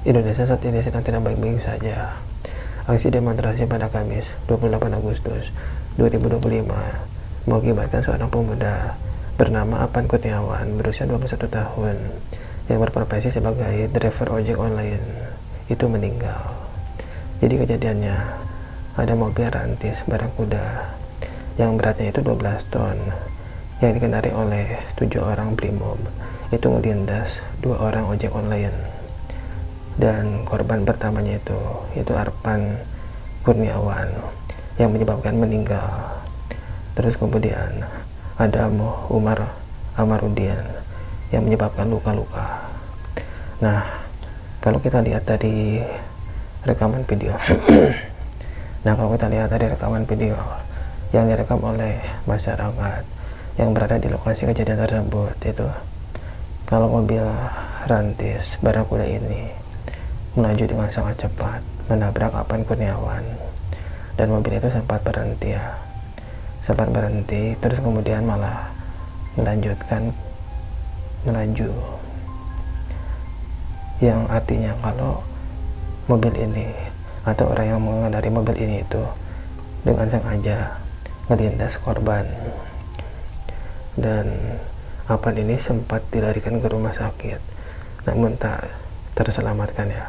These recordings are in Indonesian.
Indonesia saat ini sedang tidak baik-baik saja. Aksi demonstrasi pada Kamis 28 Agustus 2025 mengakibatkan seorang pemuda bernama Apan Kurniawan berusia 21 tahun yang berprofesi sebagai driver ojek online itu meninggal. Jadi kejadiannya, ada mobil rantis barakuda yang beratnya itu 12 ton yang dikendarai oleh 7 orang brimob itu melindas 2 orang ojek online, dan korban pertamanya itu Arpan Kurniawan yang menyebabkan meninggal. Terus kemudian ada Umar Amarudin yang menyebabkan luka-luka. Nah, kalau kita lihat dari rekaman video yang direkam oleh masyarakat yang berada di lokasi kejadian tersebut, itu kalau mobil rantis barakuda ini melaju dengan sangat cepat menabrak Apan Kurniawan, dan mobil itu sempat berhenti, terus kemudian malah melanjutkan melaju, yang artinya kalau mobil ini atau orang yang mengendarai mobil ini itu dengan sengaja melindas korban, dan Apan ini sempat dilarikan ke rumah sakit namun tak terselamatkan ya.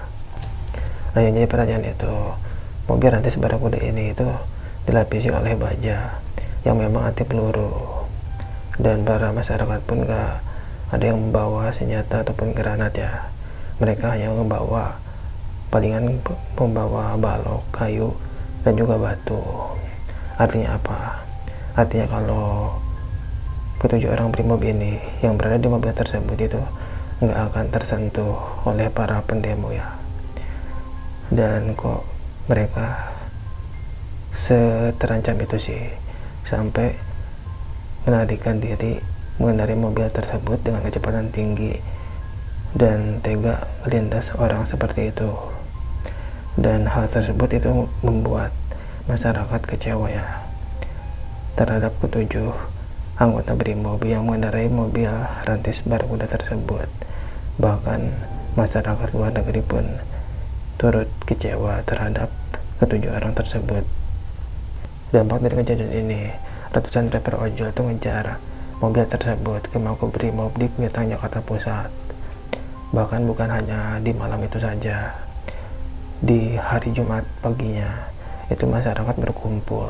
Nah, yang jadi pertanyaan itu, mobil rantis barakuda ini itu dilapisi oleh baja yang memang anti peluru, dan para masyarakat pun gak ada yang membawa senjata ataupun granat ya. Mereka hanya membawa palingan membawa balok, kayu, dan juga batu. Artinya apa? Artinya kalau ketujuh orang brimob ini yang berada di mobil tersebut itu nggak akan tersentuh oleh para pendemo ya. Dan kok mereka seterancam itu sih sampai melarikan diri mengendarai mobil tersebut dengan kecepatan tinggi dan tega melindas orang seperti itu. Dan hal tersebut itu membuat masyarakat kecewa ya terhadap ketujuh anggota brimob yang mengendarai mobil rantis barakuda tersebut. Bahkan masyarakat luar negeri pun turut kecewa terhadap ketujuh orang tersebut. Dampak dari kejadian ini, ratusan driver ojol itu ngejar mobil tersebut ke Makobrimob di Kuitang, Jakarta Pusat. Bahkan bukan hanya di malam itu saja, di hari Jumat paginya itu masyarakat berkumpul,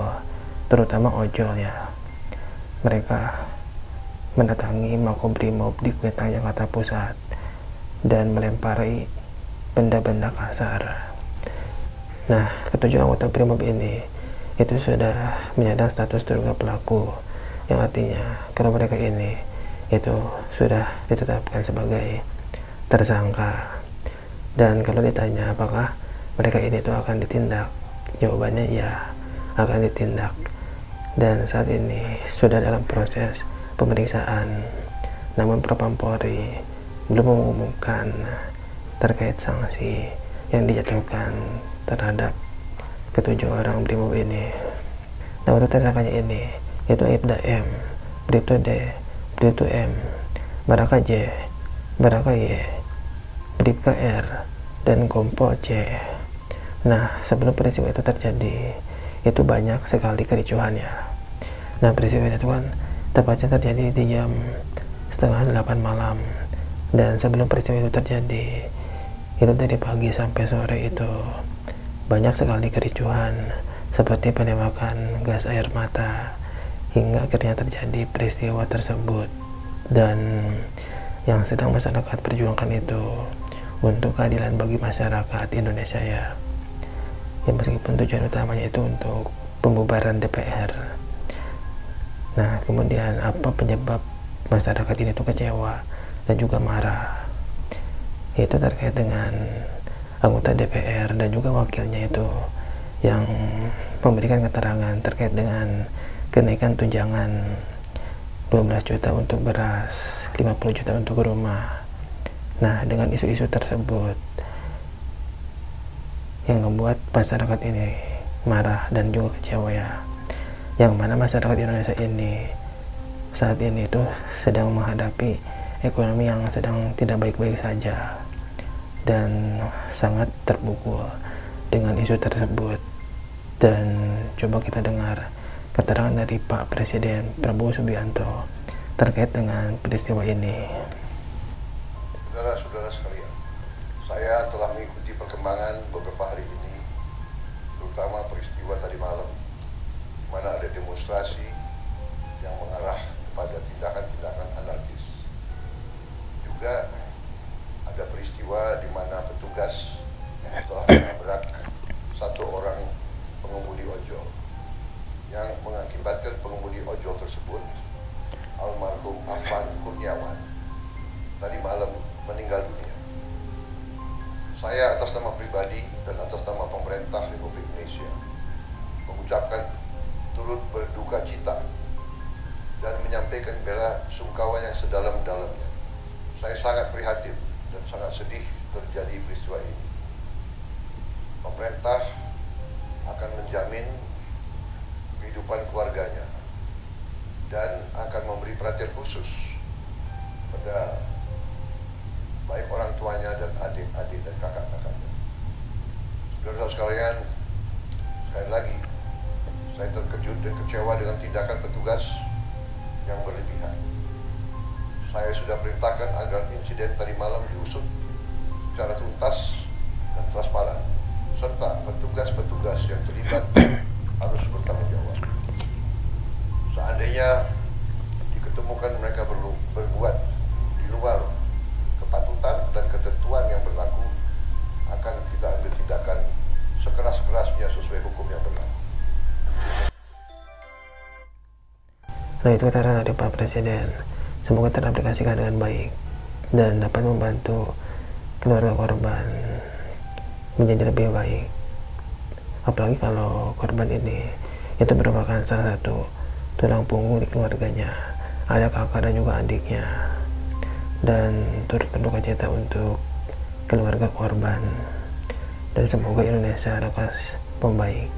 terutama ojol ya. Mereka mendatangi Makobrimob di Kuitang, Jakarta Pusat dan melempari benda-benda kasar. Nah, ketujuh anggota brimob ini itu sudah menyandang status terduga pelaku, yang artinya kalau mereka ini itu sudah ditetapkan sebagai tersangka. Dan kalau ditanya apakah mereka ini itu akan ditindak, jawabannya ya, akan ditindak. Dan saat ini sudah dalam proses pemeriksaan, namun Propam Polri belum mengumumkan terkait sanksi yang dijatuhkan terhadap ketujuh orang brimob ini. Nah, untuk tersangkanya ini itu Aibda M, Bribtu D, Bribtu M, Baraka J, Baraka Y, Bribka R, dan Kompo C. Nah, sebelum peristiwa itu terjadi itu banyak sekali kericuhan ya. Nah, peristiwa itu kan tepatnya terjadi di jam 7:30 malam, dan sebelum peristiwa itu terjadi itu dari pagi sampai sore itu banyak sekali kericuhan seperti penembakan gas air mata hingga akhirnya terjadi peristiwa tersebut. Dan yang sedang masyarakat perjuangkan itu untuk keadilan bagi masyarakat Indonesia ya. Ya, meskipun tujuan utamanya itu untuk pembubaran DPR. Nah, kemudian apa penyebab masyarakat ini tuh kecewa dan juga marah? Itu terkait dengan anggota DPR dan juga wakilnya itu yang memberikan keterangan terkait dengan kenaikan tunjangan 12 juta untuk beras, 50 juta untuk rumah. Nah, dengan isu-isu tersebut yang membuat masyarakat ini marah dan juga kecewa ya, yang mana masyarakat Indonesia ini saat ini tuh sedang menghadapi ekonomi yang sedang tidak baik-baik saja. dan sangat terpukul dengan isu tersebut. Dan coba kita dengar keterangan dari Pak Presiden Prabowo Subianto terkait dengan peristiwa ini. Saudara-saudara sekalian, saya telah mengikuti perkembangan beberapa hari ini, terutama peristiwa tadi malam, di mana ada demonstrasi yang mengarah kepada tindakan-tindakan anarkis. Juga ada peristiwa di mana petugas telah menabrak satu orang pengemudi ojol, yang mengakibatkan pengemudi ojol tersebut, almarhum Afan Kurniawan, tadi malam meninggal dunia. Saya atas nama pribadi dan atas nama pemerintah Republik Indonesia mengucapkan turut berduka cita dan menyampaikan bela sungkawa yang sedalam-dalamnya. Saya sangat prihatin dan sangat sedih terjadi peristiwa ini. Pemerintah akan menjamin kehidupan keluarganya dan akan memberi perhatian khusus pada baik orang tuanya dan adik-adik dan kakak-kakaknya. Saudara-saudara sekalian, sekali lagi saya terkejut dan kecewa dengan tindakan petugas yang berlebihan. Saya sudah perintahkan agar insiden tadi malam diusut secara tuntas dan transparan, serta petugas-petugas yang terlibat harus bertanggung jawab. Seandainya diketemukan mereka berbuat di luar kepatutan dan ketentuan yang berlaku, akan kita ambil tindakan sekeras-kerasnya sesuai hukum yang berlaku. Nah, itu keterangan dari Pak Presiden. Semoga teraplikasikan dengan baik dan dapat membantu keluarga korban menjadi lebih baik. Apalagi kalau korban ini itu merupakan salah satu tulang punggung di keluarganya, ada kakak dan juga adiknya. Dan turut berduka cita untuk keluarga korban, dan semoga Indonesia lekas membaik.